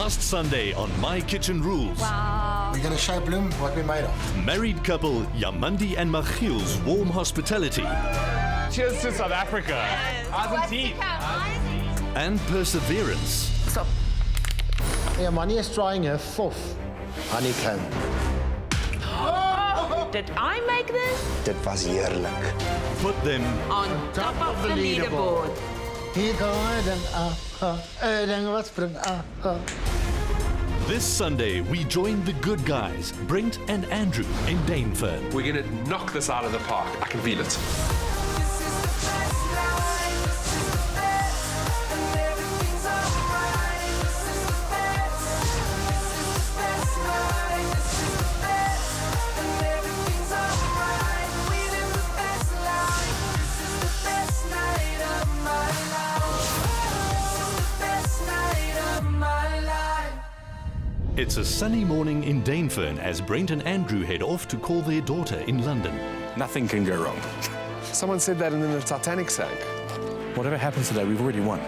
last Sunday on My Kitchen Rules. Wow. We're going to show Bloom what we're made of. Married couple Yamandi and Machiel's warm hospitality. Cheers to South Africa. Argentina. And perseverance. Stop. Yeah, Mani is trying her fourth honeycomb. Did I make this? Dit was heerlijk. Put them On top of the leaderboard. Hier gaan dan wat spring This Sunday, we join the good guys, Brent and Andrew in Dandenong. We're going to knock this out of the park. I can feel it. It's a sunny morning in Dandenong as Brent and Andrew head off to call their daughter in London. Nothing can go wrong. Someone said that and then the Titanic sank. Whatever happens today, we've already won.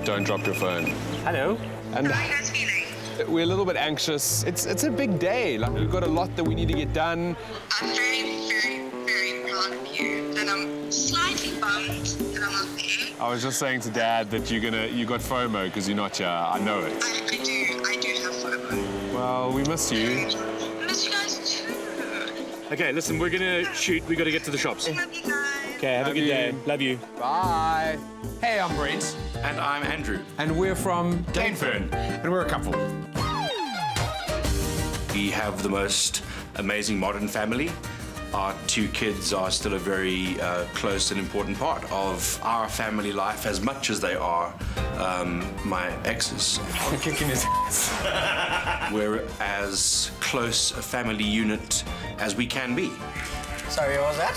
Don't drop your phone. Hello. And How are you guys feeling? we're a little bit anxious. It's a big day. Like, we've got a lot that we need to get done. I'm very, very, very proud of you. And I'm slightly bummed that I'm not there. I was just saying to Dad that you got FOMO because you're not here. I know it. I do have FOMO. Well, we miss you. I miss you guys too. Okay, listen, we're gonna shoot. We gotta get to the shops. Love you guys. Okay, have a good day. Love you. Bye. Hey, I'm Brent. And I'm Andrew. And we're from Dandenong. And we're a couple. We have the most amazing modern family. Our two kids are still a very close and important part of our family life as much as they are my ex's. Kicking his ass. We're as close a family unit as we can be. Sorry, what was that?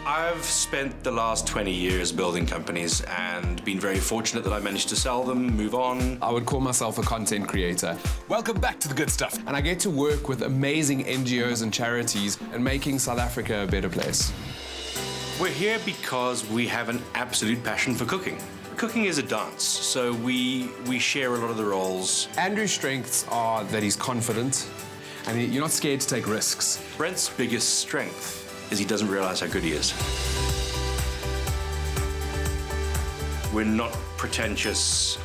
I've spent the last 20 years building companies and been very fortunate that I managed to sell them, move on. I would call myself a content creator. Welcome back to the good stuff. And I get to work with amazing NGOs and charities and making South Africa a better place. We're here because we have an absolute passion for cooking. Cooking is a dance, so we share a lot of the roles. Andrew's strengths are that he's confident and you're not scared to take risks. Brent's biggest strength is he doesn't realize how good he is. We're not pretentious,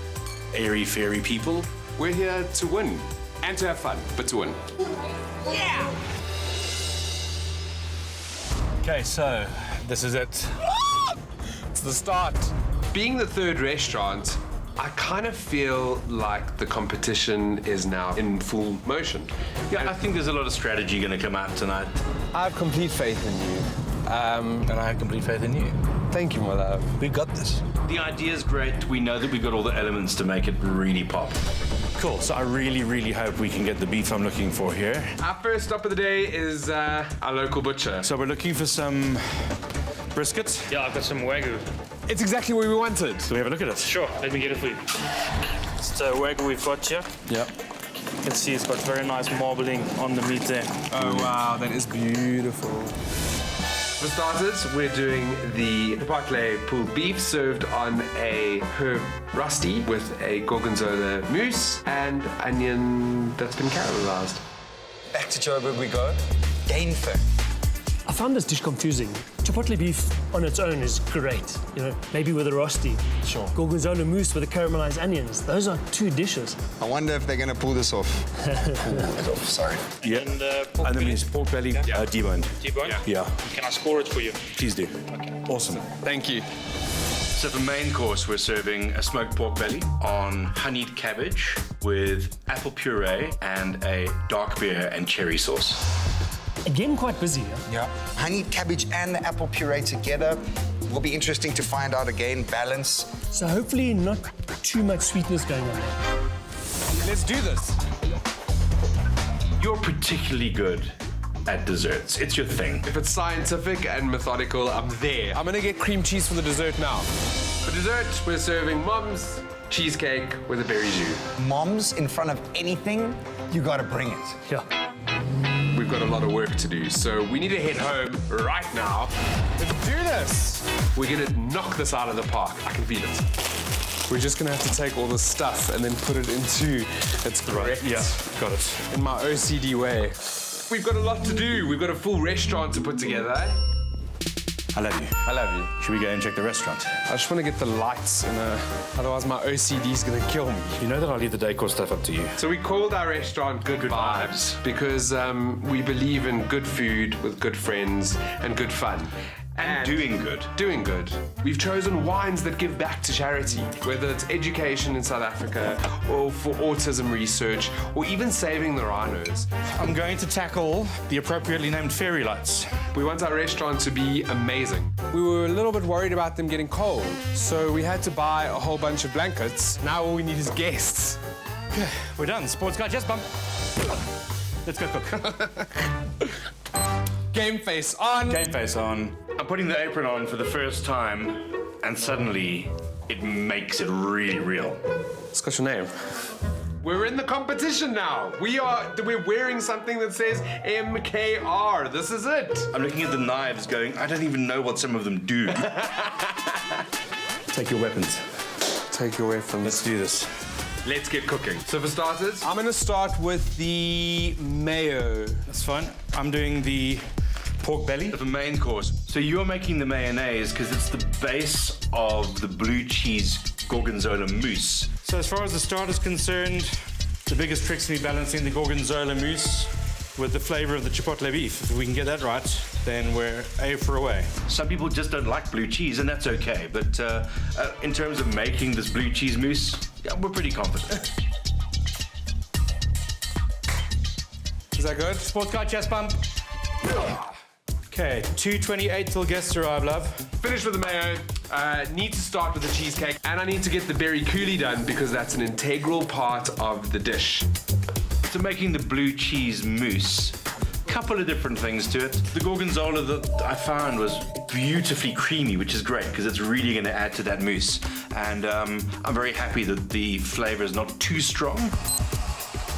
airy-fairy people. We're here to win and to have fun, but to win. Yeah. Okay, so this is it. It's the start. Being the third restaurant, I kind of feel like the competition is now in full motion. Yeah, I think there's a lot of strategy going to come out tonight. I have complete faith in you. And I have complete faith in you. Thank you, my love. We've got this. The idea is great. We know that we've got all the elements to make it really pop. Cool, so I really, really hope we can get the beef I'm looking for here. Our first stop of the day is our local butcher. So we're looking for some briskets. Yeah, I've got some Wagyu. It's exactly what we wanted. Can we have a look at it? Sure, let me get it for you. It's the Wagyu we've got here. Yep. You can see it's got very nice marbling on the meat there. Oh, wow, that is beautiful. For starters, we're doing the chipotle pulled beef served on a herb rusty with a gorgonzola mousse and onion that's been caramelized. Back to Joburg we go. Dandenong. I found this dish confusing. Chipotle beef on its own is great, you know, maybe with a rosti. Sure. Gorgonzola mousse with the caramelized onions. Those are two dishes. I wonder if they're going to pull this off. Sorry. Yeah. And And then it's pork belly, deboned. T-bone? Yeah. Can I score it for you? Please do. Awesome. Thank you. So for main course, we're serving a smoked pork belly on honeyed cabbage with apple puree and a dark beer and cherry sauce. Again, quite busy, yeah? Yeah. Honeyed cabbage and the apple puree together will be interesting to find out again, balance. So hopefully not too much sweetness going on there. Let's do this. You're particularly good at desserts. It's your thing. If it's scientific and methodical, I'm there. I'm gonna get cream cheese for the dessert now. For dessert, we're serving Mom's cheesecake with a berry jus. Moms in front of anything, you gotta bring it. Yeah. We've got a lot of work to do, so we need to head home right now. Let's do this. We're gonna knock this out of the park. I can feel it. We're just gonna have to take all the stuff and then put it into its correct. Yeah, got it. In my OCD way. We've got a lot to do. We've got a full restaurant to put together. I love you. I love you. Should we go and check the restaurant? I just want to get the lights in otherwise my OCD is gonna kill me. You know that I'll leave the decor stuff up to you. So we called our restaurant Good Vibes because we believe in good food with good friends and good fun. And doing good. Doing good. We've chosen wines that give back to charity, whether it's education in South Africa or for autism research or even saving the rhinos. I'm going to tackle the appropriately named fairy lights. We want our restaurant to be amazing. We were a little bit worried about them getting cold, so we had to buy a whole bunch of blankets. Now all we need is guests. Okay, we're done. Sports guy, chest bump. Let's go cook. Game face on. Game face on. I'm putting the apron on for the first time, and suddenly it makes it really real. It's got your name. We're in the competition now. We're wearing something that says MKR. This is it. I'm looking at the knives going, I don't even know what some of them do. Take your weapons. Take your weapons. Let's do this. Let's get cooking. So for starters, I'm gonna start with the mayo. That's fine. I'm doing the pork belly, the main course. So you're making the mayonnaise because it's the base of the blue cheese gorgonzola mousse. So as far as the starter's concerned, the biggest trick's to be balancing the gorgonzola mousse with the flavor of the chipotle beef. If we can get that right, then we're A for away. Some people just don't like blue cheese, and that's okay. But in terms of making this blue cheese mousse, yeah, we're pretty confident. Is that good? Sports car chest bump. Okay, 2:28 till guests arrive, love. Finished with the mayo. Need to start with the cheesecake, and I need to get the berry coulis done because that's an integral part of the dish. So making the blue cheese mousse, couple of different things to it. The gorgonzola that I found was beautifully creamy, which is great because it's really going to add to that mousse. And I'm very happy that the flavor is not too strong.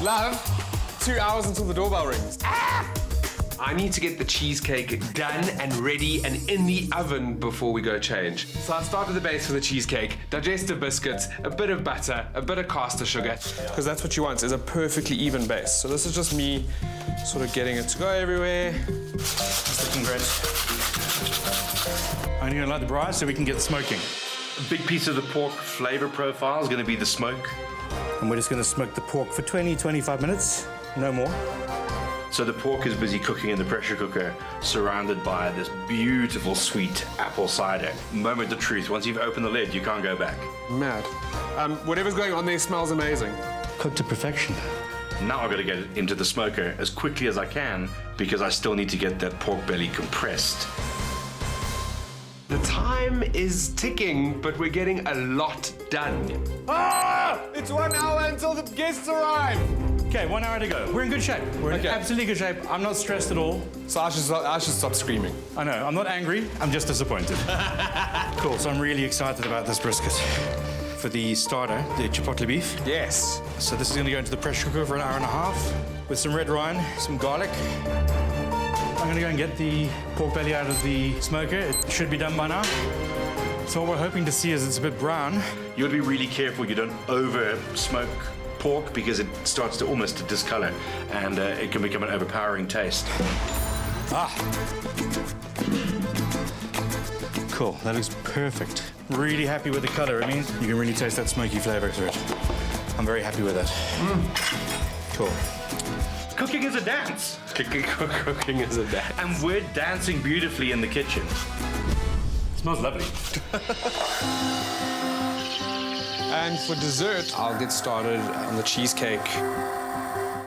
Love, 2 hours until the doorbell rings. I need to get the cheesecake done and ready and in the oven before we go change. So I'll start with the base for the cheesecake. Digestive biscuits, a bit of butter, a bit of caster sugar. Because that's what you want, is a perfectly even base. So this is just me sort of getting it to go everywhere. It's looking great. I'm going to light the braai so we can get smoking. A big piece of the pork flavor profile is going to be the smoke. And we're just going to smoke the pork for 20-25 minutes, no more. So the pork is busy cooking in the pressure cooker, surrounded by this beautiful sweet apple cider. Moment of truth, once you've opened the lid, you can't go back. Mad. Whatever's going on there smells amazing. Cooked to perfection. Now I've got to get it into the smoker as quickly as I can because I still need to get that pork belly compressed. The time is ticking, but we're getting a lot done. It's 1 hour until the guests arrive. Okay, 1 hour to go. We're in good shape. We're in absolutely good shape. I'm not stressed at all. So I should stop screaming. I know, I'm not angry, I'm just disappointed. Cool, so I'm really excited about this brisket. For the starter, the chipotle beef. Yes. So this is going to go into the pressure cooker for 1.5 hours with some red wine, some garlic. I'm going to go and get the pork belly out of the smoker. It should be done by now. So what we're hoping to see is it's a bit brown. You got to be really careful you don't over smoke pork because it starts to almost to discolor and it can become an overpowering taste. Cool, that looks perfect. Really happy with the color. I mean, you can really taste that smoky flavor through it. I'm very happy with it. Cool. Cooking is a dance. Cooking is a dance. And we're dancing beautifully in the kitchen. It smells lovely. And for dessert, I'll get started on the cheesecake.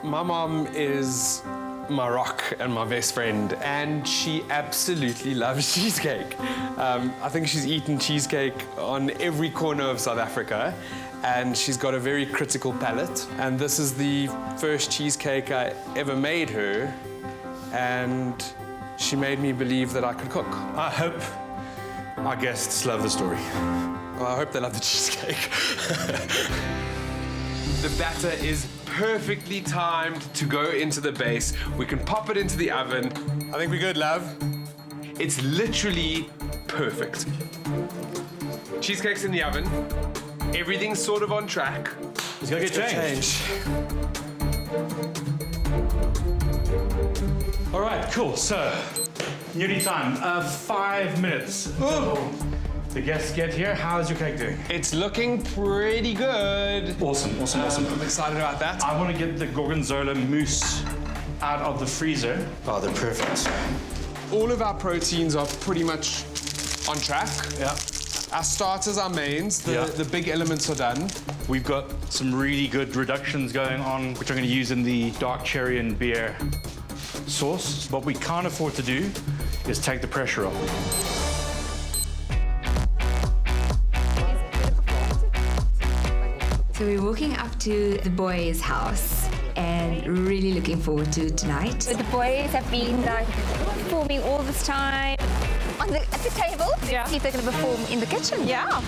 My mom is my rock and my best friend, and she absolutely loves cheesecake. I think she's eaten cheesecake on every corner of South Africa, and she's got a very critical palate. And this is the first cheesecake I ever made her, and she made me believe that I could cook. I hope our guests love the story. Well, I hope they love the cheesecake. The batter is perfectly timed to go into the base. We can pop it into the oven. I think we're good, love. It's literally perfect. Cheesecake's in the oven. Everything's sort of on track. It's gonna get changed. All right, cool. So, nearly time. 5 minutes. The guests get here. How's your cake doing? It's looking pretty good. Awesome. I'm excited about that. I want to get the gorgonzola mousse out of the freezer. Oh, they're perfect. All of our proteins are pretty much on track. Yeah. Our starters, our mains, the big elements are done. We've got some really good reductions going on, which I'm going to use in the dark cherry and beer sauce. What we can't afford to do is take the pressure off. So we're walking up to the boys' house and really looking forward to tonight. The boys have been like performing all this time at the table. Yeah. See if they're going to perform in the kitchen. Yeah.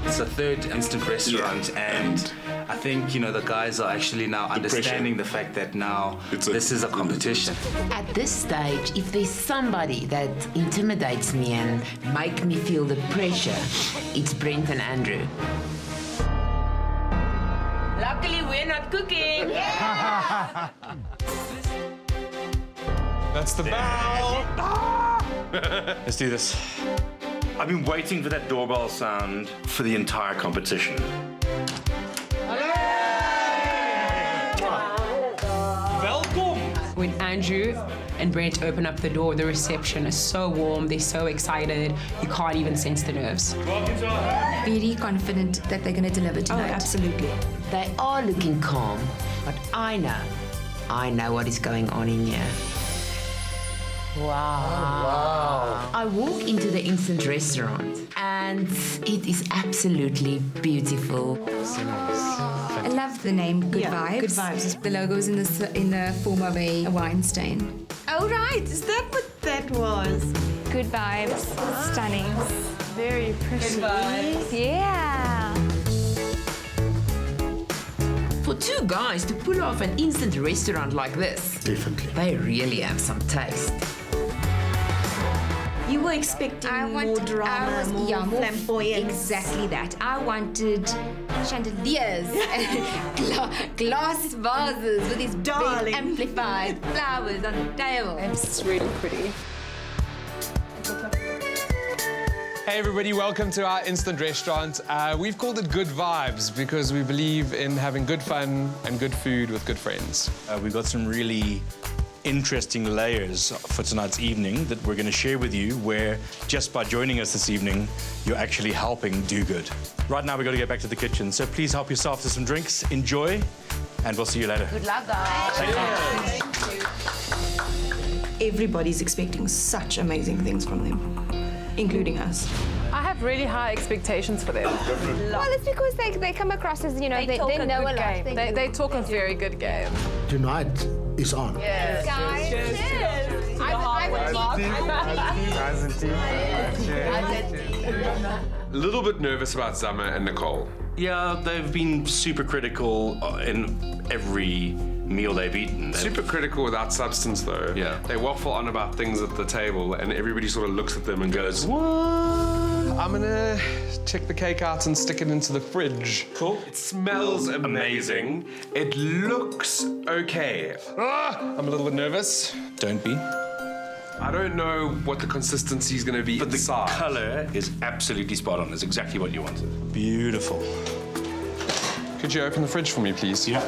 It's a third instant restaurant, and I think, the guys are actually now understanding the fact that now this is a competition. At this stage, if there's somebody that intimidates me and make me feel the pressure, it's Brent and Andrew. Luckily, we're not cooking. That's the bell. Let's do this. I've been waiting for that doorbell sound for the entire competition. Welcome! When Andrew and Brent open up the door, the reception is so warm, they're so excited, you can't even sense the nerves. Welcome to our home. Very confident that they're going to deliver tonight. Oh, absolutely. They are looking calm, but I know what is going on in here. Wow. I walk into the instant restaurant and it is absolutely beautiful. I love the name Good Vibes. Good Vibes. The logo's in the form of a wine stain. Oh, right. Is that what that was? Good vibes. Stunning. Very pretty. Good vibes. Yeah. For two guys to pull off an instant restaurant like this, Definitely. they really have some taste. You were expecting more drama, more flamboyance. Exactly that. I wanted chandeliers and glass vases with these Darling. big amplified flowers on the table. It's really pretty. Hey everybody, welcome to our instant restaurant. We've called it Good Vibes because we believe in having good fun and good food with good friends. We've got some really interesting layers for tonight's evening that we're going to share with you, where just by joining us this evening, you're actually helping do good. Right now, we've got to get back to the kitchen, so please help yourself to some drinks, enjoy, and we'll see you later. Good luck, guys. Everybody's expecting such amazing things from them, including us. I have really high expectations for them. Well, it's because they come across as, they know a lot. Game. They talk a very good game. Tonight is on. Yes. Guys, cheers. A little bit nervous about Summer and Nicole. Yeah, they've been super critical in every meal they've eaten. Super critical without substance, though. Yeah. They waffle on about things at the table, and everybody sort of looks at them and goes, "What?" I'm gonna check the cake out and stick it into the fridge. Cool. It smells amazing. It looks okay. I'm a little bit nervous. Don't be. I don't know what the consistency is going to be But inside. the colour is absolutely spot on. It's exactly what you wanted. Beautiful. Could you open the fridge for me, please? Yeah.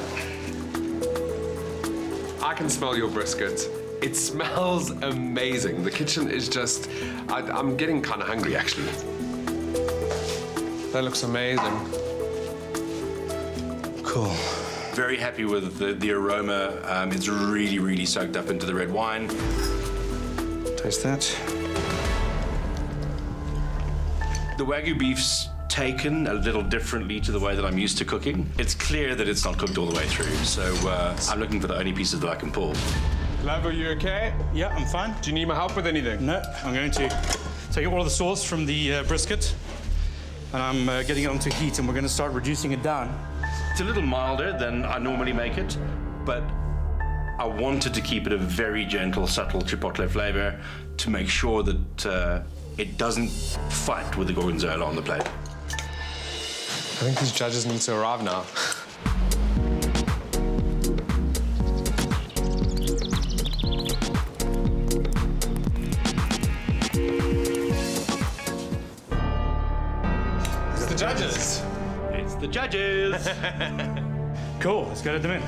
I can smell your brisket. It smells amazing. The kitchen is just... I'm getting kind of hungry, actually. That looks amazing. Cool. Very happy with the aroma. It's really, really soaked up into the red wine. Taste that. The Wagyu beef's taken a little differently to the way that I'm used to cooking. It's clear that it's not cooked all the way through, so I'm looking for the only pieces that I can pull. Love, are you okay? Yeah, I'm fine. Do you need my help with anything? No, I'm going to take all of the sauce from the brisket, and I'm getting it onto heat, and we're going to start reducing it down. It's a little milder than I normally make it, but I wanted to keep it a very gentle, subtle chipotle flavor to make sure that it doesn't fight with the gorgonzola on the plate. I think these judges need to arrive now. It's the judges. It's the judges. Cool, let's go let them in.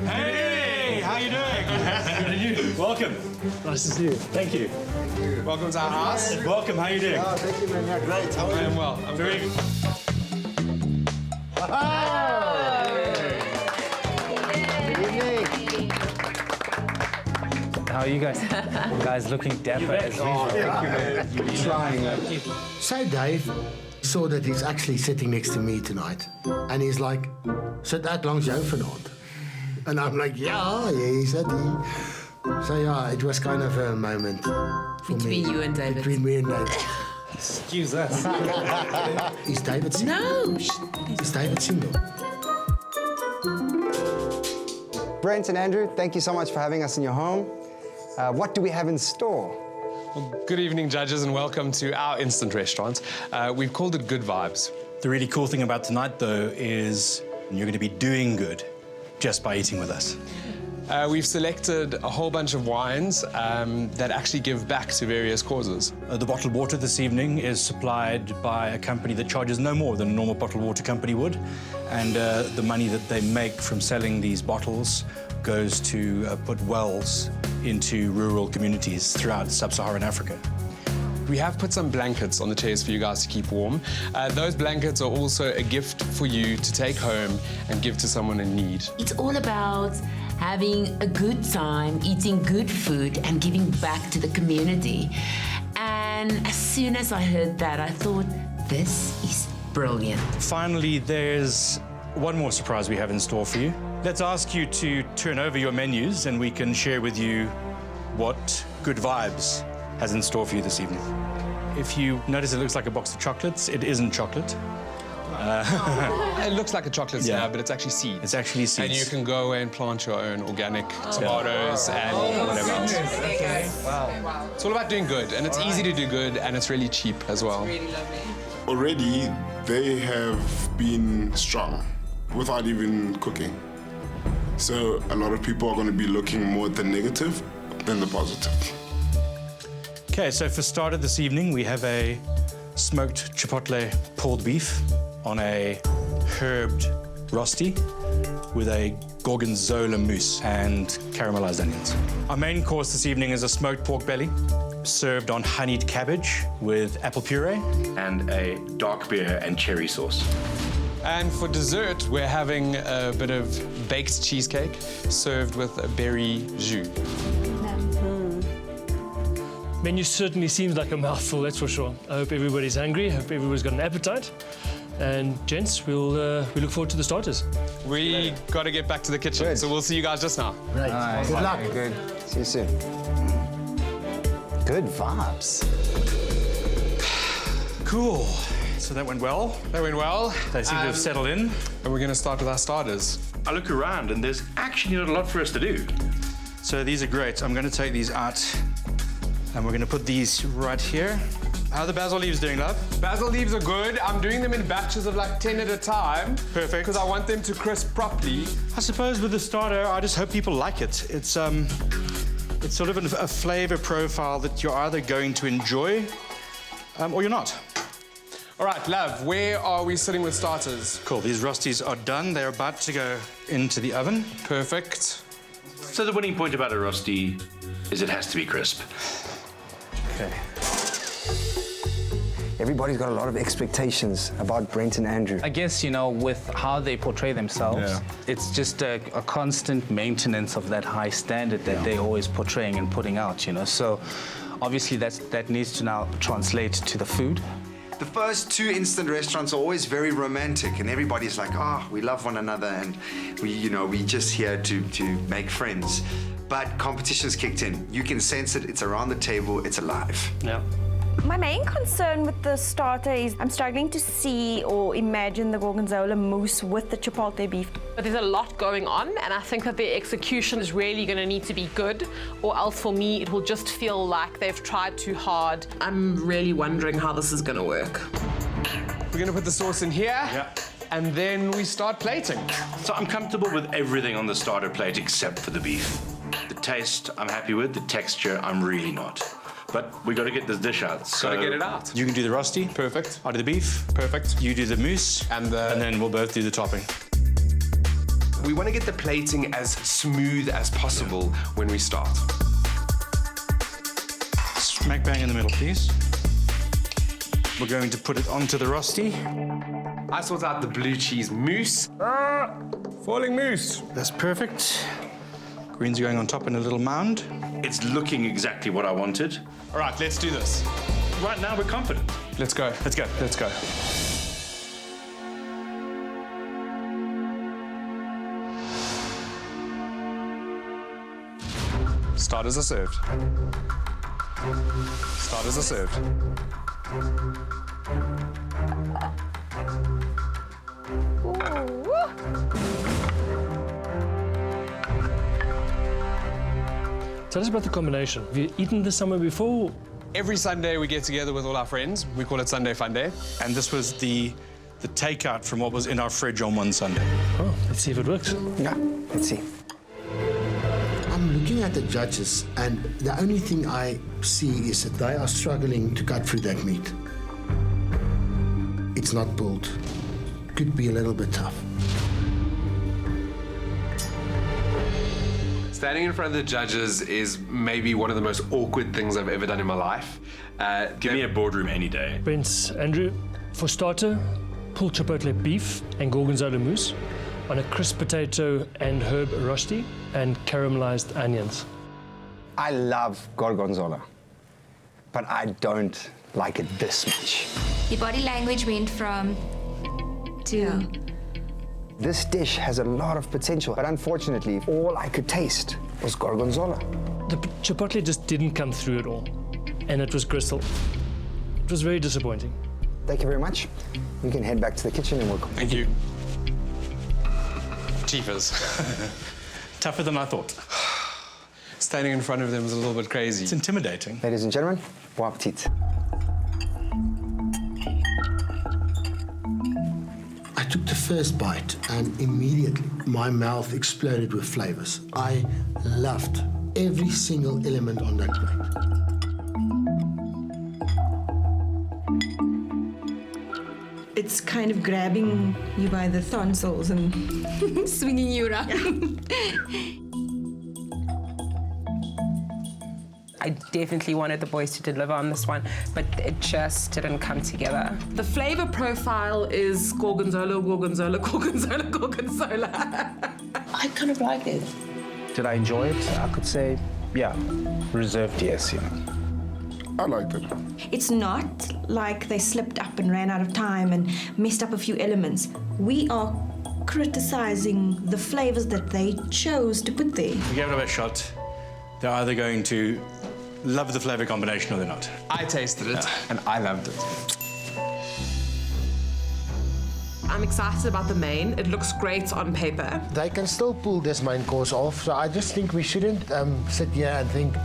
Hey, how you doing? Good and you? Welcome. Nice to see you. Thank you. Welcome to our house. Welcome, how you doing? Oh, thank you, man. Yeah, great. How are you? I am well. I'm very good. How are you guys? Guys looking dapper as usual. Thank you. So Dave saw that he's actually sitting next to me tonight, and he's like, "Sit that langs jou vanaand." And I'm like, "Yeah, he said he." So yeah, it was kind of a moment for Between me. you and David. Between me and David. Excuse us. Is David single? No. Is David single? Brent and Andrew, thank you so much for having us in your home. What do we have in store? Well, good evening, judges, and welcome to our instant restaurant. We've called it Good Vibes. The really cool thing about tonight, though, is you're going to be doing good just by eating with us. We've selected a whole bunch of wines that actually give back to various causes. The bottled water this evening is supplied by a company that charges no more than a normal bottled water company would. And the money that they make from selling these bottles goes to put wells into rural communities throughout sub-Saharan Africa. We have put some blankets on the chairs for you guys to keep warm. Those blankets are also a gift for you to take home and give to someone in need. It's all about having a good time, eating good food, and giving back to the community. And as soon as I heard that, I thought, this is brilliant. Finally, there's one more surprise we have in store for you. Let's ask you to turn over your menus and we can share with you what Good Vibes has in store for you this evening. If you notice it looks like a box of chocolates, it isn't chocolate. It looks like a chocolate slab, but it's actually seeds. It's actually seeds. And you can go away and plant your own organic tomatoes and whatever else. Okay. Wow. It's all about doing good, and it's easy to do good, and it's really cheap as well. Really lovely. Already, they have been strong without even cooking. So a lot of people are going to be looking more at the negative than the positive. Okay, so for starter this evening, we have a smoked chipotle pulled beef on a herbed rosti with a gorgonzola mousse and caramelized onions. Our main course this evening is a smoked pork belly, served on honeyed cabbage with apple puree and a dark beer and cherry sauce. And for dessert, we're having a bit of baked cheesecake served with a berry jus. Menu certainly seems like a mouthful, that's for sure. I hope everybody's hungry. I hope everybody's got an appetite. And gents, we look forward to the starters. We got to get back to the kitchen, so we'll see you guys just now. Great. Nice. Good luck. Good. See you soon. Good vibes. Cool. So that went well. That went well. They seem to have settled in. And we're going to start with our starters. I look around and there's actually not a lot for us to do. So these are great. I'm going to take these out and we're going to put these right here. How are the basil leaves doing, love? Basil leaves are good. I'm doing them in batches of like 10 at a time. Perfect. Because I want them to crisp properly. I suppose with the starter, I just hope people like it. It's sort of a flavor profile that you're either going to enjoy or you're not. All right, love, where are we sitting with starters? Cool, these rosties are done. They're about to go into the oven. Perfect. So the winning point about a rosti is it has to be crisp. Okay. Everybody's got a lot of expectations about Brent and Andrew. I guess, you know, with how they portray themselves, it's just a constant maintenance of that high standard that they're always portraying and putting out, you know. So obviously that needs to now translate to the food. The first two instant restaurants are always very romantic, and everybody's like, we love one another, and we just here to make friends. But competition's kicked in. You can sense it. It's around the table. It's alive. Yeah. My main concern with the starter is I'm struggling to see or imagine the gorgonzola mousse with the chipotle beef. But there's a lot going on, and I think that their execution is really going to need to be good, or else for me it will just feel like they've tried too hard. I'm really wondering how this is going to work. We're going to put the sauce in here. Yeah. And then we start plating. So I'm comfortable with everything on the starter plate except for the beef. The taste, I'm happy with. The texture, I'm really not. But we got to get this dish out. So Gotta get it out. You can do the rusty. Perfect. I do the beef. Perfect. You do the mousse. And then we'll both do the topping. We want to get the plating as smooth as possible when we start. Smack bang in the middle, please. We're going to put it onto the rusty. I sort out the blue cheese mousse. Falling mousse. That's perfect. Greens are going on top in a little mound. It's looking exactly what I wanted. All right, let's do this. Right now, we're confident. Let's go. Let's go. Let's go. Starters are served. Starters are served. Tell us about the combination. Have you eaten this somewhere before? Every Sunday we get together with all our friends. We call it Sunday Fun Day. And this was the takeout from what was in our fridge on one Sunday. Oh, let's see if it works. Yeah, let's see. I'm looking at the judges, and the only thing I see is that they are struggling to cut through that meat. It's not pulled. Could be a little bit tough. Standing in front of the judges is maybe one of the most awkward things I've ever done in my life. Give me a boardroom any day. Brent, Andrew, for starter, pulled chipotle beef and gorgonzola mousse on a crisp potato and herb rosti and caramelized onions. I love gorgonzola, but I don't like it this much. Your body language went from to... This dish has a lot of potential, but unfortunately, all I could taste was gorgonzola. The chipotle just didn't come through at all, and it was gristle. It was very disappointing. Thank you very much. You can head back to the kitchen and we'll... Thank you. Jeepers. Tougher than I thought. Standing in front of them is a little bit crazy. It's intimidating. Ladies and gentlemen, bon appetit. I took the first bite, and immediately my mouth exploded with flavors. I loved every single element on that plate. It's kind of grabbing you by the tonsils and swinging you around. I definitely wanted the boys to deliver on this one, but it just didn't come together. The flavor profile is gorgonzola, gorgonzola, gorgonzola, gorgonzola. I kind of like it. Did I enjoy it? I could say, yeah, reserved yes, you know. I liked it. it's not like they slipped up and ran out of time and messed up a few elements. We are criticizing the flavors that they chose to put there. We gave it a shot. They're either going to love the flavor combination or they're not. I tasted it and I loved it. I'm excited about the main. It looks great on paper. They can still pull this main course off, so I just think we shouldn't sit here and think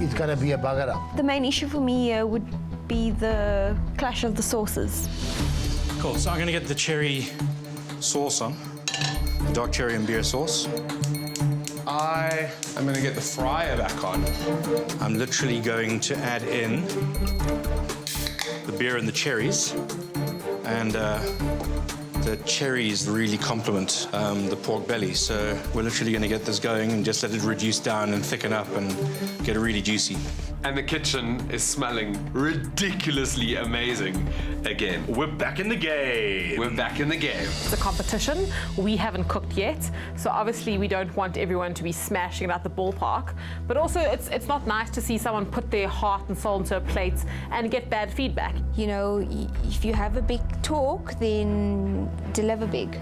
it's going to be a bugger up. The main issue for me here would be the clash of the sauces. Cool, so I'm going to get the cherry sauce on, the dark cherry and beer sauce. I am going to get the fryer back on. I'm literally going to add in the beer and the cherries. And the cherries really complement the pork belly. So we're literally going to get this going and just let it reduce down and thicken up and get it really juicy. And the kitchen is smelling ridiculously amazing again. We're back in the game. We're back in the game. It's a competition. We haven't cooked yet, so obviously we don't want everyone to be smashing it at the ballpark. But also, it's not nice to see someone put their heart and soul into a plate and get bad feedback. You know, if you have a big talk, then deliver big.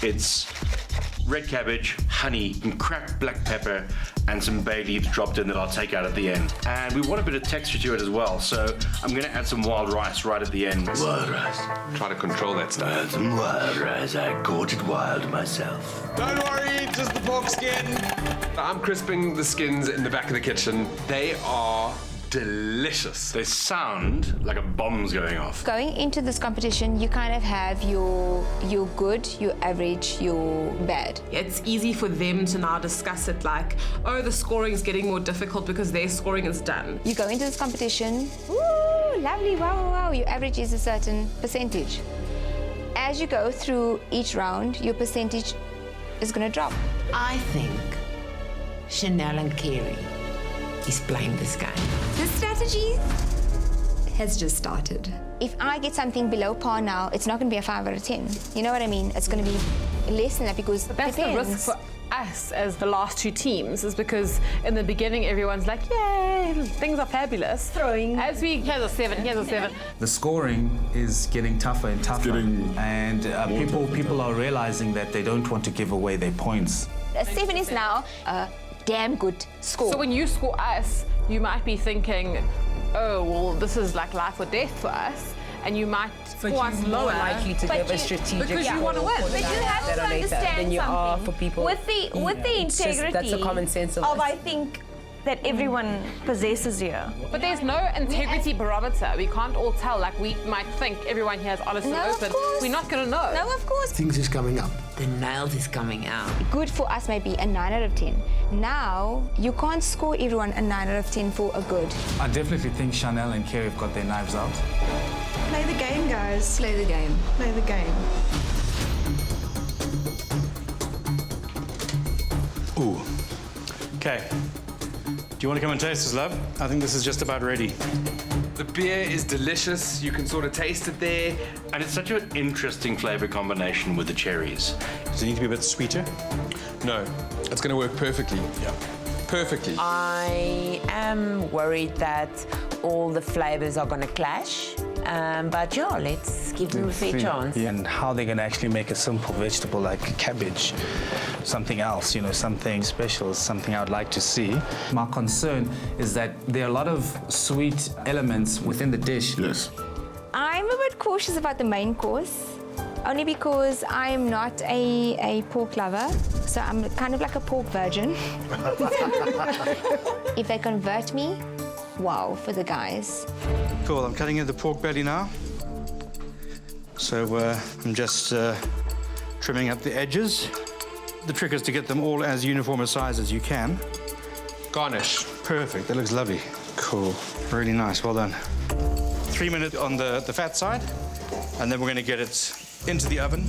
It's red cabbage, honey, and cracked black pepper, and some bay leaves dropped in that I'll take out at the end. And we want a bit of texture to it as well, so I'm going to add some wild rice right at the end. Wild rice. Try to control that stuff. Some wild rice. I caught it wild myself. Don't worry, just the pork skin. I'm crisping the skins in the back of the kitchen. They are delicious. They sound like a bomb's going off. Going into this competition, you kind of have your good, your average, your bad. It's easy for them to now discuss it like, oh, the scoring is getting more difficult because their scoring is done. You go into this competition, ooh, lovely, wow, wow, wow, your average is a certain percentage. As you go through each round, your percentage is going to drop. I think Chanel and Kerry is playing this game. The strategy has just started. If I get something below par now, it's not going to be a 5 out of 10. You know what I mean? It's going to be less than that because That's the risk for us as the last two teams, is because in the beginning everyone's like, yay, things are fabulous. As we, here's a 7. The scoring is getting tougher and tougher, and people are realizing that they don't want to give away their points. A 7 is now a damn good score. So when you score us, you might be thinking, oh, well, this is like life or death for us, and you might score us lower. Likely to give a strategic because you want to win. But you have to understand than you are for people. With the integrity that's a common sense of I think that everyone possesses here. But there's no integrity barometer. We can't all tell. Like, we might think everyone here is honest and open. We're not going to know. No, of course. Things is coming up. The nails is coming out. Good for us may be a 9 out of 10. Now, you can't score everyone a 9 out of 10 for a good. I definitely think Chanel and Kerry have got their knives out. Play the game, guys. Play the game. Play the game. Ooh. Okay. Do you want to come and taste this, love? I think this is just about ready. The beer is delicious. You can sort of taste it there. And it's such an interesting flavor combination with the cherries. Does it need to be a bit sweeter? No, it's going to work perfectly. Yeah. Perfectly. I am worried that all the flavors are going to clash. But yeah, let's give them a fair chance. Yeah, and how they're going to actually make a simple vegetable like cabbage, something else, something special, something I would like to see. My concern is that there are a lot of sweet elements within the dish. Yes. I'm a bit cautious about the main course, only because I'm not a pork lover, so I'm kind of like a pork virgin. If they convert me, wow, for the guys. Cool, I'm cutting in the pork belly now. So I'm just trimming up the edges. The trick is to get them all as uniform a size as you can. Garnish. Perfect, that looks lovely. Cool, really nice, well done. 3 minutes on the fat side, and then we're going to get it into the oven.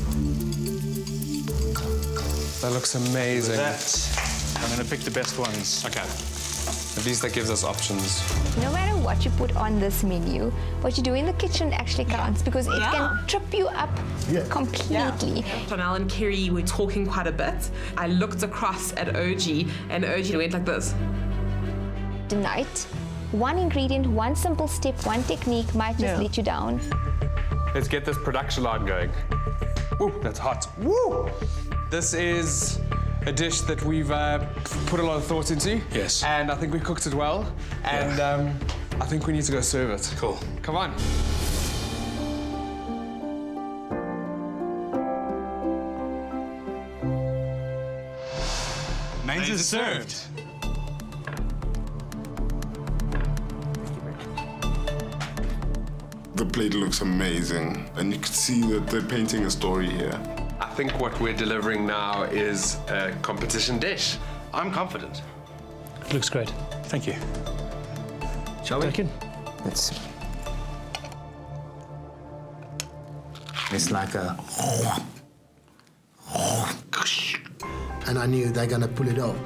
That looks amazing. I'm going to pick the best ones. Okay. At least that gives us options. No matter what you put on this menu, what you do in the kitchen actually counts, because it can trip you up completely. Chanel and Kerry were talking quite a bit. I looked across at OG, and OG went like this. Tonight, one ingredient, one simple step, one technique might just let you down. Let's get this production line going. Ooh, that's hot. Woo! This is a dish that we've put a lot of thought into. Yes. And I think we cooked it well. And I think we need to go serve it. Cool. Come on. Mains is served. The plate looks amazing, and you can see that they're painting a story here. I think what we're delivering now is a competition dish. I'm confident. It looks great. Thank you. Shall we? Let's see. It's like a... And I knew they're going to pull it off.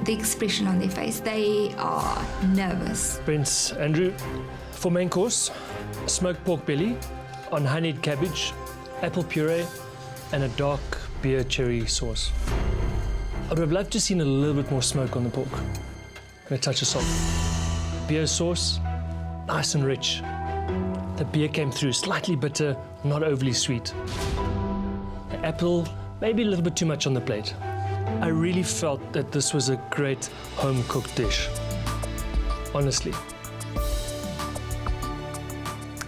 The expression on their face, they are nervous. Brent, Andrew, for main course, smoked pork belly on honeyed cabbage, apple puree, and a dark beer cherry sauce. I would have loved to have seen a little bit more smoke on the pork and a touch of salt. Beer sauce, nice and rich. The beer came through, slightly bitter, not overly sweet. The apple, maybe a little bit too much on the plate. I really felt that this was a great home-cooked dish, honestly.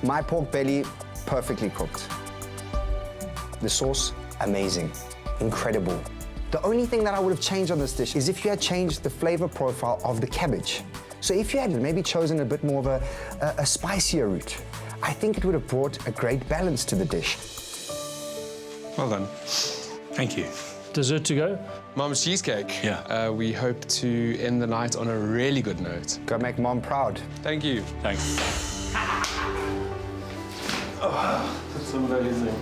My pork belly, perfectly cooked. The sauce, amazing, incredible. The only thing that I would have changed on this dish is if you had changed the flavor profile of the cabbage. So if you had maybe chosen a bit more of a spicier route, I think it would have brought a great balance to the dish. Well done. Thank you. Dessert to go? Mom's cheesecake. Yeah. We hope to end the night on a really good note. Go make Mom proud. Thank you. Thanks. Oh, that's amazing.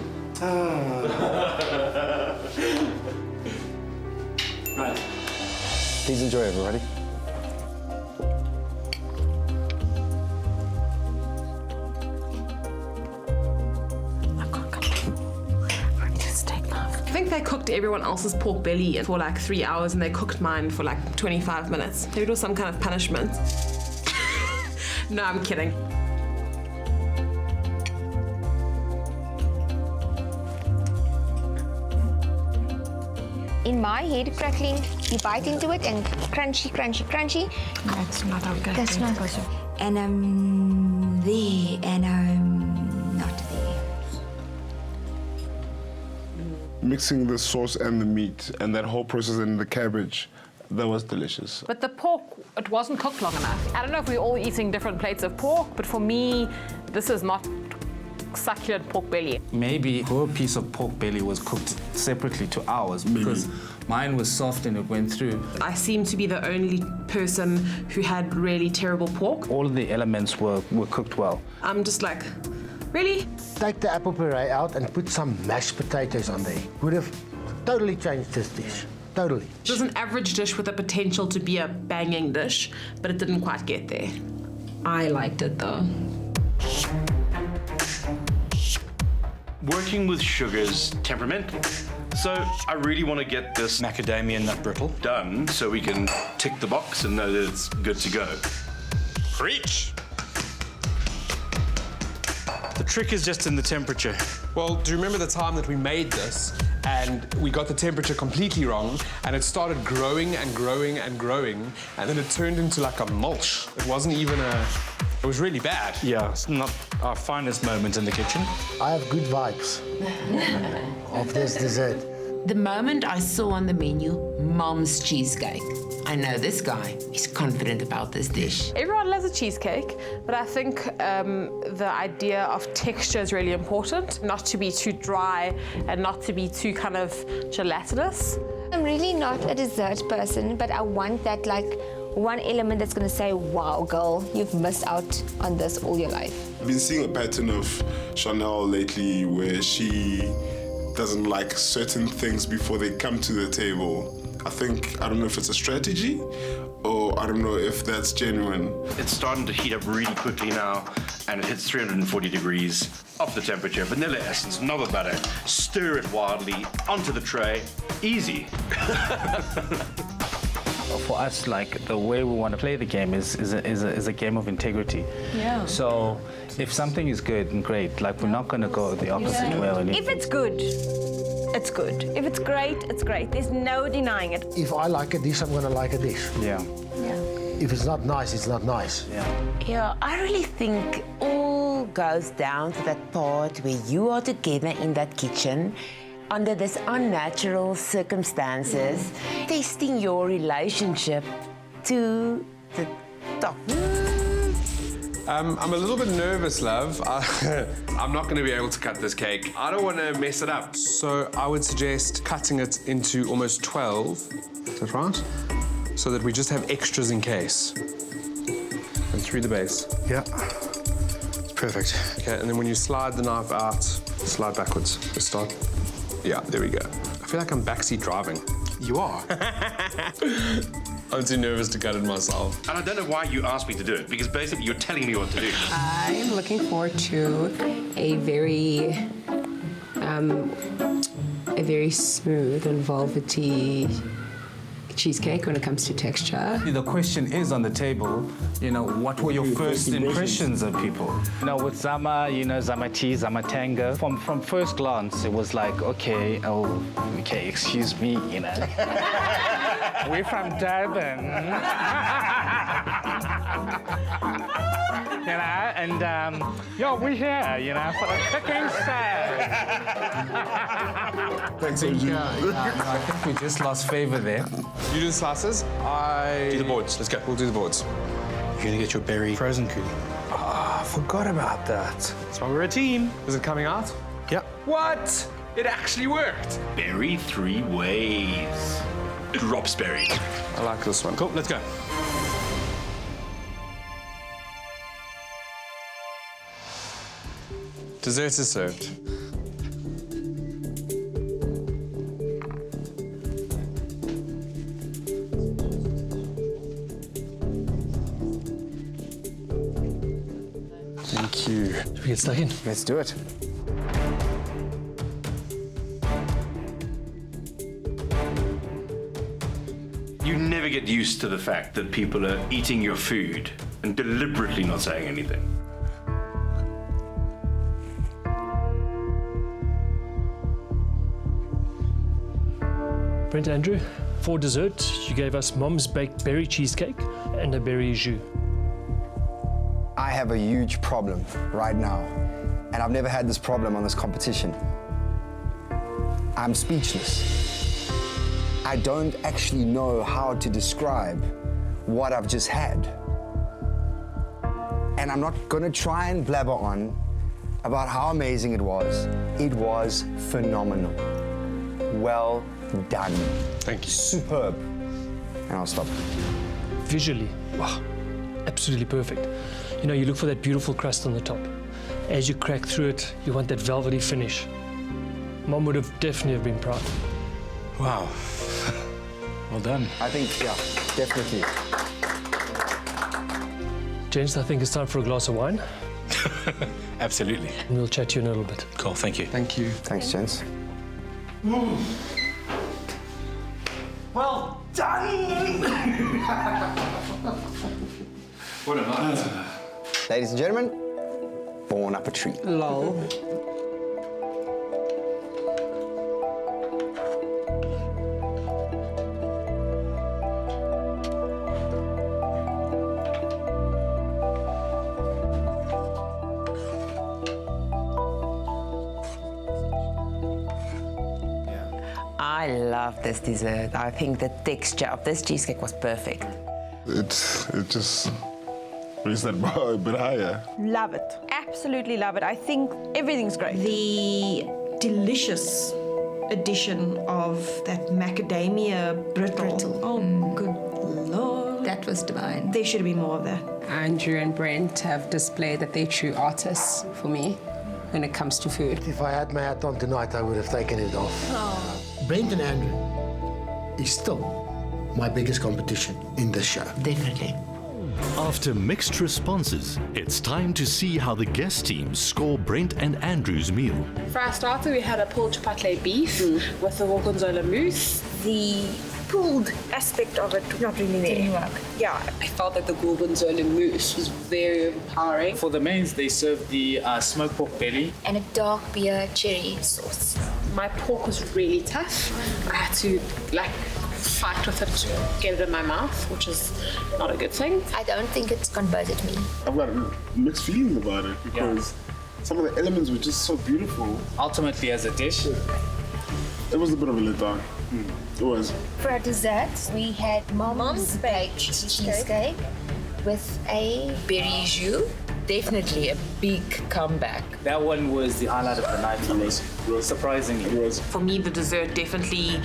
Right. Please enjoy, everybody. I think they cooked everyone else's pork belly for like 3 hours and they cooked mine for like 25 minutes. Maybe it was some kind of punishment. No, I'm kidding. In my head, crackling, you bite into it and crunchy, crunchy, crunchy. That's not okay. That's not good. And I'm there and I'm not there. Mixing the sauce and the meat and that whole process and the cabbage, that was delicious. But the pork, it wasn't cooked long enough. I don't know if we're all eating different plates of pork, but for me, this is not succulent pork belly. Maybe her piece of pork belly was cooked separately to ours because mine was soft and it went through. I seem to be the only person who had really terrible pork. All of the elements were cooked well. I'm just like, really? Take the apple puree out and put some mashed potatoes on there. Would have totally changed this dish. Totally. It was an average dish with the potential to be a banging dish, but it didn't quite get there. I liked it though. Working with sugar's temperamental. So I really want to get this macadamia nut brittle done so we can tick the box and know that it's good to go. Preach! The trick is just in the temperature. Well, do you remember the time that we made this and we got the temperature completely wrong and it started growing and growing and growing and then it turned into like a mulch. It wasn't even it was really bad. Yeah, it's not our finest moment in the kitchen. I have good vibes of this dessert. The moment I saw on the menu, Mom's cheesecake, I know this guy is confident about this dish. Everyone loves a cheesecake, but I think the idea of texture is really important. Not to be too dry and not to be too kind of gelatinous. I'm really not a dessert person, but I want that like one element that's gonna say, wow, girl, you've missed out on this all your life. I've been seeing a pattern of Chanel lately where she doesn't like certain things before they come to the table. I don't know if it's a strategy or I don't know if that's genuine. It's starting to heat up really quickly now and it hits 340 degrees off the temperature. Vanilla essence, nova butter, stir it wildly onto the tray. Easy. For us, like the way we want to play the game is a game of integrity. Yeah. So if something is good and great, like we're not going to go the opposite way or anything. If it's good, it's good. If it's great, it's great. There's no denying it. If I like a dish, I'm going to like a dish. Yeah. If it's not nice, it's not nice. Yeah, I really think all goes down to that part where you are together in that kitchen under this unnatural circumstances, testing your relationship to the top. I'm a little bit nervous, love. I'm not going to be able to cut this cake. I don't want to mess it up. So I would suggest cutting it into almost 12. Is that right? So that we just have extras in case. And through the base. Yeah. It's perfect. Okay, and then when you slide the knife out, slide backwards. Just start. Yeah, there we go. I feel like I'm backseat driving. You are. I'm too nervous to cut it myself. And I don't know why you asked me to do it, because basically you're telling me what to do. I am looking forward to a very smooth and velvety cheesecake when it comes to texture. The question is on the table, what were your first impressions of people? With Zama, Zama tea, Zama tango. From first glance, it was like, okay, excuse me, We're from Durban. and we're here, for the cooking show. Thanks, Andrew. I think we just lost favour there. You do the slices. Do the boards. Let's go. We'll do the boards. You're gonna get your berry frozen cookie. I forgot about that. That's why we're a team. Is it coming out? Yep. What? It actually worked. Berry 3 ways. Drops berry. I like this one. Cool, let's go. Dessert is served. Thank you. Should we get stuck in? Let's do it. You never get used to the fact that people are eating your food and deliberately not saying anything. Brent and Andrew, for dessert, you gave us Mom's baked berry cheesecake and a berry jus. I have a huge problem right now, and I've never had this problem on this competition. I'm speechless. I don't actually know how to describe what I've just had. And I'm not gonna try and blabber on about how amazing it was. It was phenomenal. Well done. Thank you. Superb. And I'll stop. Visually, wow, absolutely perfect. You look for that beautiful crust on the top. As you crack through it, you want that velvety finish. Mom would have definitely been proud. Wow. Well done. I think, yeah, definitely. Gents, I think it's time for a glass of wine. Absolutely. And we'll chat to you in a little bit. Cool, thank you. Thank you. Thanks, gents. Well done! What a night. Ladies and gentlemen, born up a tree. Lol. I love this dessert. I think the texture of this cheesecake was perfect. It just raised that bar a bit higher. Love it. Absolutely love it. I think everything's great. The delicious addition of that macadamia brittle. Oh, good Lord. That was divine. There should be more of that. Andrew and Brent have displayed that they're true artists for me when it comes to food. If I had my hat on tonight, I would have taken it off. Brent and Andrew is still my biggest competition in this show. Definitely. After mixed responses, it's time to see how the guest teams score Brent and Andrew's meal. For our starter, we had a pulled chipotle beef with the gorgonzola mousse. The pulled aspect of it, not really there. Yeah. I felt that the gorgonzola mousse was very overpowering. For the mains, they served the smoked pork belly. And a dark beer cherry sauce. My pork was really tough. I had to fight with it to get it in my mouth, which is not a good thing. I don't think it's converted me. I've got mixed feelings about it because some of the elements were just so beautiful. Ultimately, as a dish, it was a bit of a letdown. It was. For our desserts, we had Mom's baked cheesecake with a berry jus. Definitely a big comeback. that one was the highlight of the night for me. Surprisingly. For me, the dessert definitely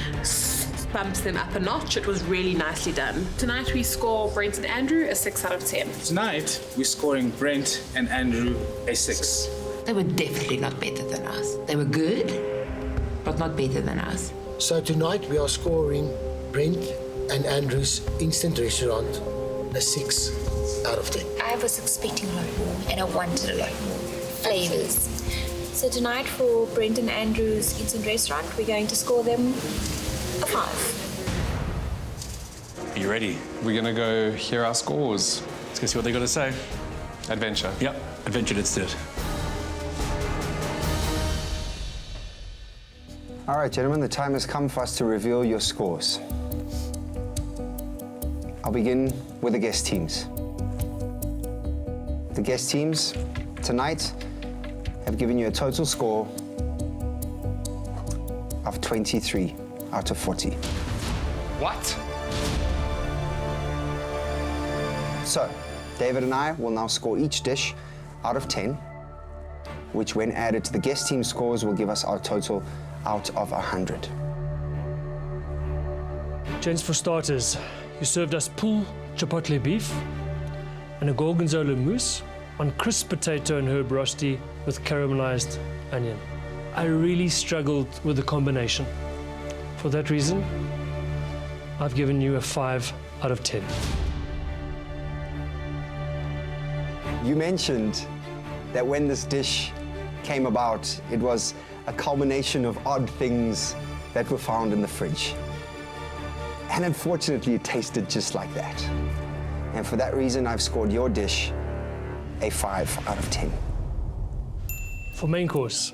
bumps them up a notch. It was really nicely done. Tonight we score Brent and Andrew a 6 out of 10. Tonight we're scoring Brent and Andrew a 6. They were definitely not better than us. They were good, but not better than us. So tonight we are scoring Brent and Andrew's instant restaurant a 6 out of 10. I was expecting a lot more, and I wanted a lot more flavors. So tonight for Brent and Andrew's instant restaurant, we're going to score them a 5. Are you ready? We're gonna go hear our scores. Let's go see what they got to say. Adventure. Yep, adventure, let's do it. All right, gentlemen, the time has come for us to reveal your scores. I'll begin with the guest teams. The guest teams tonight have given you a total score of 23 out of 40. What? So, David and I will now score each dish out of 10, which when added to the guest team scores will give us our total out of 100. Gents, for starters, you served us pulled chipotle beef and a gorgonzola mousse on crisp potato and herb rosti with caramelized onion. I really struggled with the combination. For that reason, I've given you a 5 out of 10. You mentioned that when this dish came about, it was a culmination of odd things that were found in the fridge. And unfortunately, it tasted just like that. And for that reason, I've scored your dish a 5 out of 10. For main course,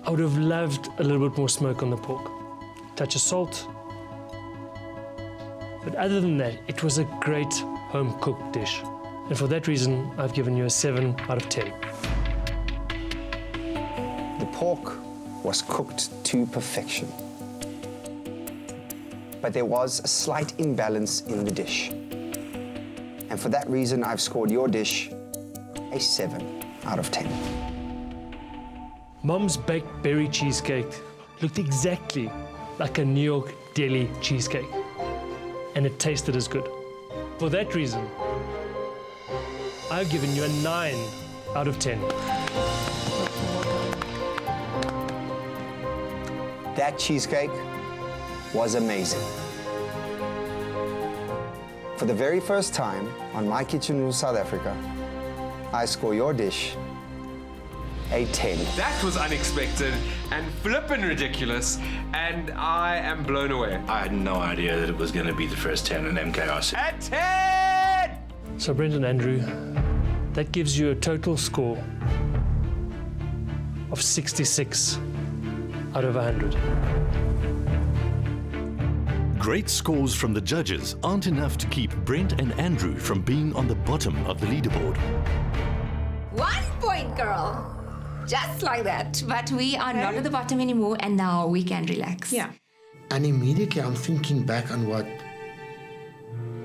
I would have loved a little bit more smoke on the pork, touch of salt. But other than that, it was a great home-cooked dish. And for that reason, I've given you a 7 out of 10. The pork was cooked to perfection. But there was a slight imbalance in the dish. And for that reason, I've scored your dish a 7 out of 10. Mom's baked berry cheesecake looked exactly like a New York deli cheesecake. And it tasted as good. For that reason, I've given you a 9 out of 10. That cheesecake was amazing. For the very first time on My Kitchen Rules South Africa, I score your dish a 10. That was unexpected and flippin' ridiculous, and I am blown away. I had no idea that it was going to be the first 10 in MKRC. A 10! So, Brent and Andrew, that gives you a total score of 66 out of 100. Great scores from the judges aren't enough to keep Brent and Andrew from being on the bottom of the leaderboard. 1 point, girl. Just like that. But we are not at the bottom anymore, and now we can relax. Yeah. And immediately I'm thinking back on what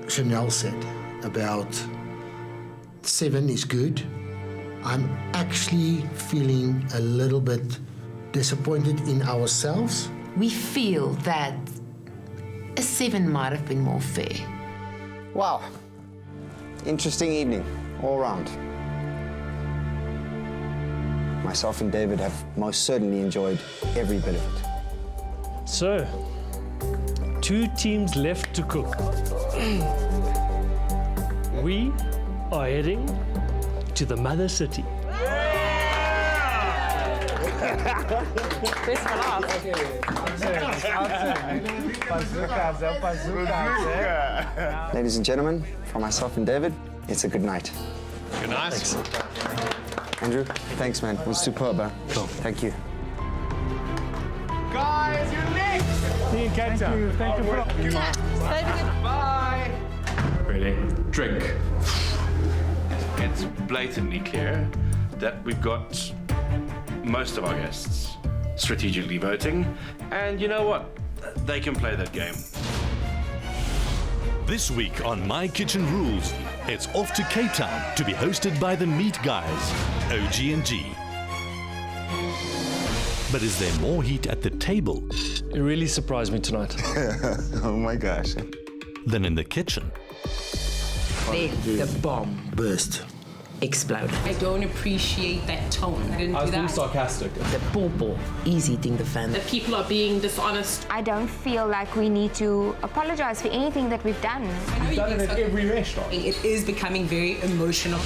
Chanel said about 7 is good. I'm actually feeling a little bit disappointed in ourselves. We feel that a 7 might have been more fair. Wow. Interesting evening, all round. Myself and David have most certainly enjoyed every bit of it. So, 2 teams left to cook. We are heading to the mother city. This one off. Ladies and gentlemen, from myself and David, it's a good night. Good night. Thanks. Andrew, thanks, man. It was superb, man. Cool. Thank you. Guys, you're next! Thank you. Bye! Really? Drink. It's blatantly clear that we've got most of our guests strategically voting, and you know what? They can play that game. This week on My Kitchen Rules, it's off to Cape Town to be hosted by the Meat Guys, OG&G. But is there more heat at the table? It really surprised me tonight. Oh my gosh. Than in the kitchen? Then the bomb burst. Exploded. I don't appreciate that tone. I didn't do that. Sarcastic. The pawpaw is eating the fan. That people are being dishonest. I don't feel like we need to apologize for anything that we've done. We've done it at every restaurant. It is becoming very emotional.